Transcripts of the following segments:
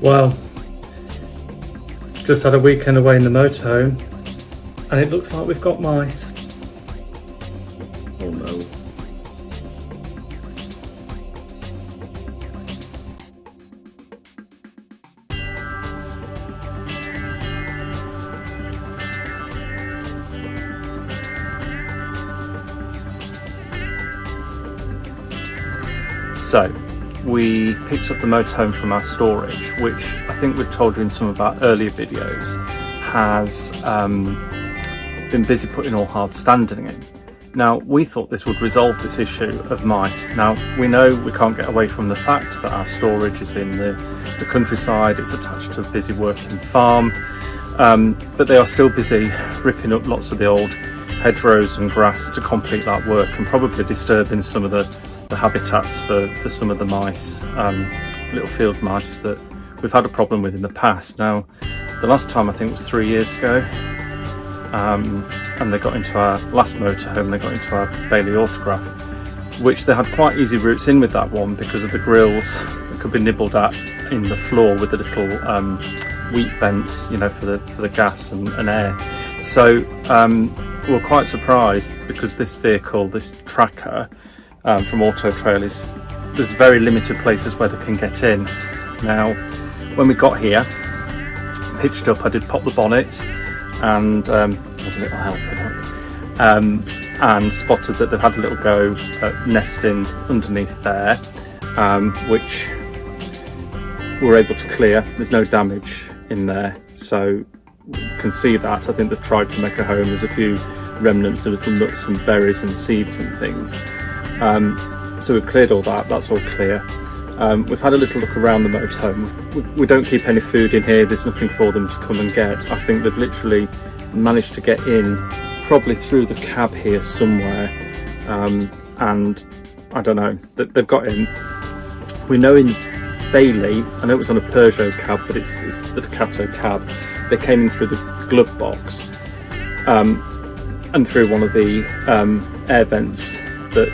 Well, just had a weekend away in the motorhome and it looks like we've got mice. Oh no. So, we picked up the motorhome from our storage, which I think we've told you in some of our earlier videos has been busy putting all hard standing in. Now, we thought this would resolve this issue of mice. Now, we know we can't get away from the fact that our storage is in the countryside, it's attached to a busy working farm, but they are still busy ripping up lots of the old hedgerows and grass to complete that work, and probably disturbing some of the habitats for some of the mice, little field mice that we've had a problem with in the past. Now, the last time I think was 3 years ago, and they got into our last motorhome, they got into our Bailey autograph, which they had quite easy routes in with that one because of the grills that could be nibbled at in the floor with the little wheat vents, you know, for the gas and air. So we were quite surprised because this vehicle, this tracker from Auto Trail, there's very limited places where they can get in. Now, when we got here, pitched up, I did pop the bonnet and with a little help in it, and spotted that they've had a little go at nesting underneath there, which we're able to clear. There's no damage in there, so you can see that. I think they've tried to make a home. There's a few remnants of little nuts and berries and seeds and things. So we've cleared all that, that's all clear. We've had a little look around the motorhome. We don't keep any food in here, there's nothing for them to come and get. I think they've literally managed to get in, probably through the cab here somewhere, and I don't know, they've got in. We know in Bailey, I know it was on a Peugeot cab, but it's the Ducato cab, they came in through the glove box, and through one of the air vents that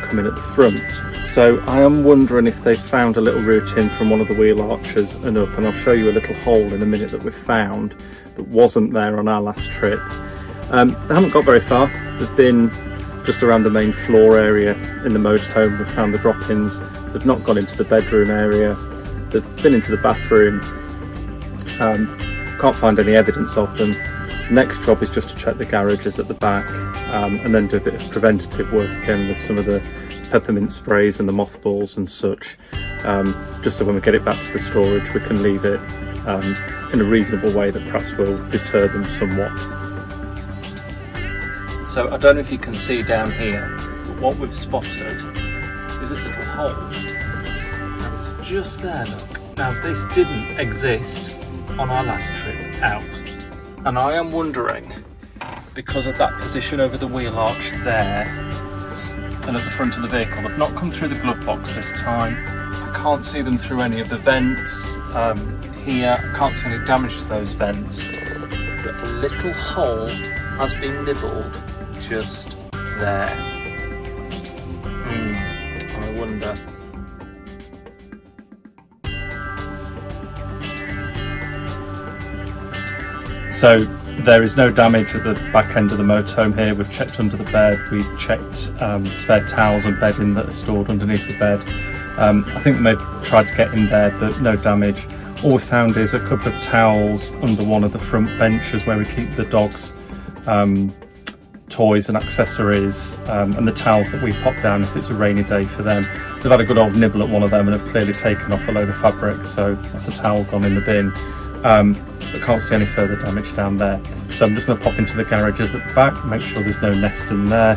come in at the front. So I am wondering if they found a little route in from one of the wheel arches and up, and I'll show you a little hole in a minute that we've found that wasn't there on our last trip. They haven't got very far. They've been just around the main floor area in the motorhome. We've found the drop-ins. They've not gone into the bedroom area. They've been into the bathroom. Can't find any evidence of them. Next job is just to check the garages at the back, and then do a bit of preventative work again with some of the peppermint sprays and the mothballs and such, just so when we get it back to the storage we can leave it in a reasonable way that perhaps will deter them somewhat. So I don't know if you can see down here, but what we've spotted is this little hole. Now it's just there, look. Now this didn't exist on our last trip out, and I am wondering, because of that position over the wheel arch there and at the front of the vehicle, they've not come through the glove box this time. I can't see them through any of the vents here. I can't see any damage to those vents, but a little hole has been nibbled just there. I wonder. So there is no damage at the back end of the motorhome here. We've checked under the bed, we've checked spare towels and bedding that are stored underneath the bed. I think we may have tried to get in there, but no damage. All we found is a couple of towels under one of the front benches where we keep the dogs' toys and accessories, and the towels that we pop down if it's a rainy day for them. They've had a good old nibble at one of them and have clearly taken off a load of fabric, so that's a towel gone in the bin. But can't see any further damage down there. So I'm just going to pop into the garages at the back, make sure there's no nest in there,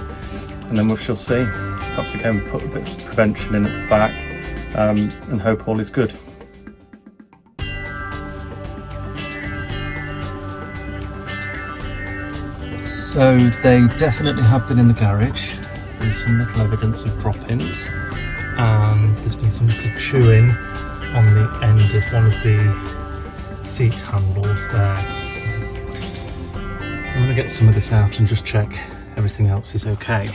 and then we shall see. Perhaps again put a bit of prevention in at the back, and hope all is good. So they definitely have been in the garage. There's some little evidence of drop-ins, and there's been some little chewing on the end of one of the seat handles there. I'm going to get some of this out and just check everything else is okay.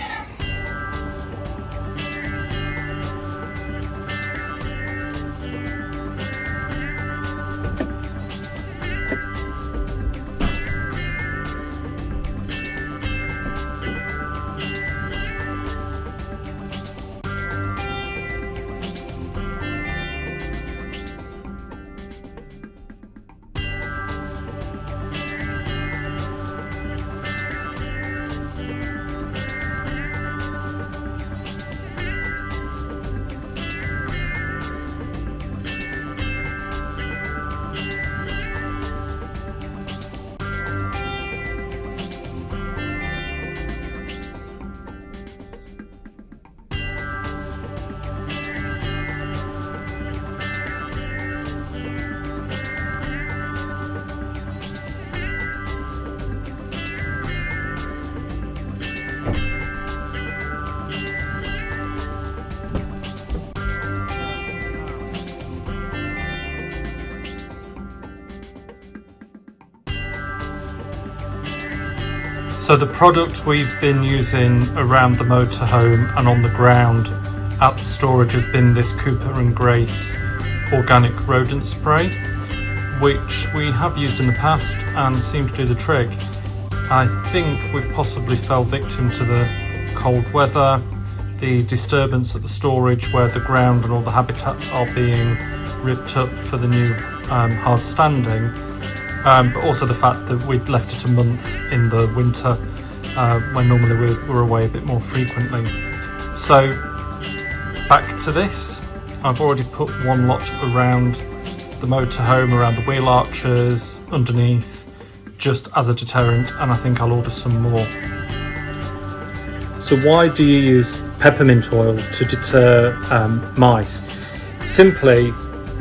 So the product we've been using around the motorhome and on the ground at the storage has been this Cooper & Grace organic rodent spray, which we have used in the past and seemed to do the trick. I think we've possibly fell victim to the cold weather, the disturbance at the storage where the ground and all the habitats are being ripped up for the new hard standing, but also the fact that we'd left it a month in the winter when normally we're away a bit more frequently. So back to this. I've already put one lot around the motorhome, around the wheel arches, underneath, just as a deterrent, and I think I'll order some more. So why do you use peppermint oil to deter mice? Simply,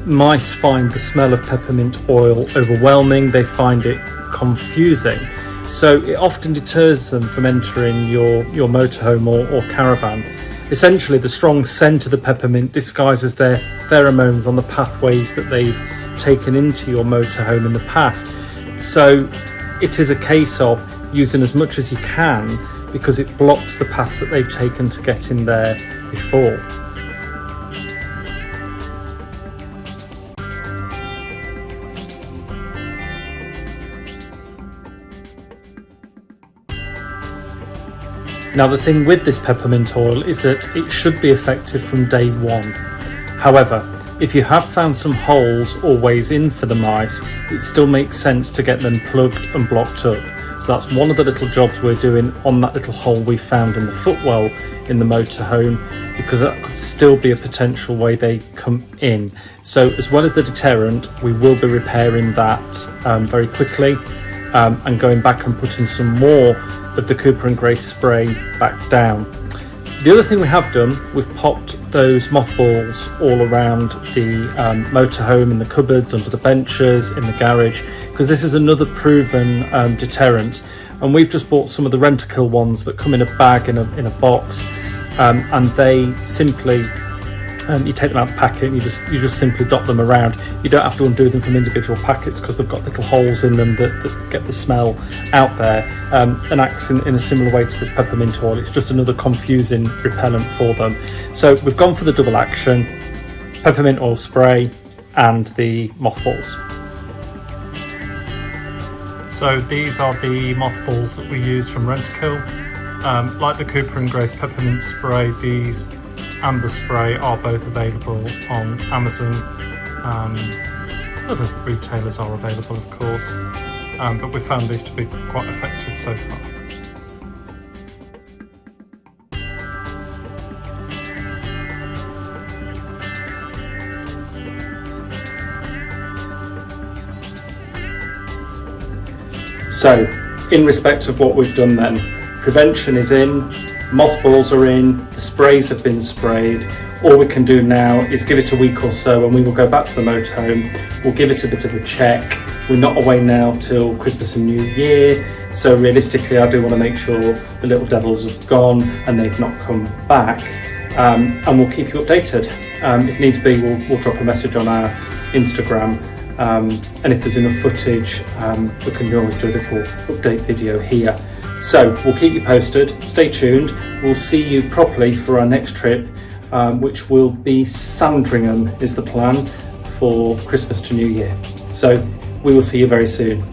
mice find the smell of peppermint oil overwhelming, they find it confusing. So it often deters them from entering your motorhome or caravan. Essentially, the strong scent of the peppermint disguises their pheromones on the pathways that they've taken into your motorhome in the past. So it is a case of using as much as you can because it blocks the paths that they've taken to get in there before. Now the thing with this peppermint oil is that it should be effective from day one. However, if you have found some holes or ways in for the mice, it still makes sense to get them plugged and blocked up. So that's one of the little jobs we're doing on that little hole we found in the footwell in the motorhome, because that could still be a potential way they come in. So as well as the deterrent, we will be repairing that very quickly and going back and putting some more of the Cooper & Grace spray back down. The other thing we have done, we've popped those mothballs all around the motorhome, in the cupboards, under the benches, in the garage, because this is another proven deterrent. And we've just bought some of the Rent-A-Kill ones that come in a bag in a box, and they simply you take them out of the packet and you just simply dot them around. You don't have to undo them from individual packets because they've got little holes in them that get the smell out there, and acts in a similar way to this peppermint oil. It's just another confusing repellent for them. So we've gone for the double action, peppermint oil spray and the mothballs. So these are the mothballs that we use from Rent-A-Kill. Like the Cooper & Grace peppermint spray, these and the spray are both available on Amazon. Other retailers are available, of course, but we've found these to be quite effective so far. So, in respect of what we've done then, prevention is in, mothballs are in, the sprays have been sprayed. All we can do now is give it a week or so and we will go back to the motorhome. We'll give it a bit of a check. We're not away now till Christmas and New Year, so realistically I do want to make sure the little devils have gone and they've not come back, and we'll keep you updated. If needs be, we'll drop a message on our Instagram, and if there's enough footage we can always do a little update video here. So we'll keep you posted, stay tuned, we'll see you properly for our next trip, which will be Sandringham is the plan for Christmas to New Year. So we will see you very soon.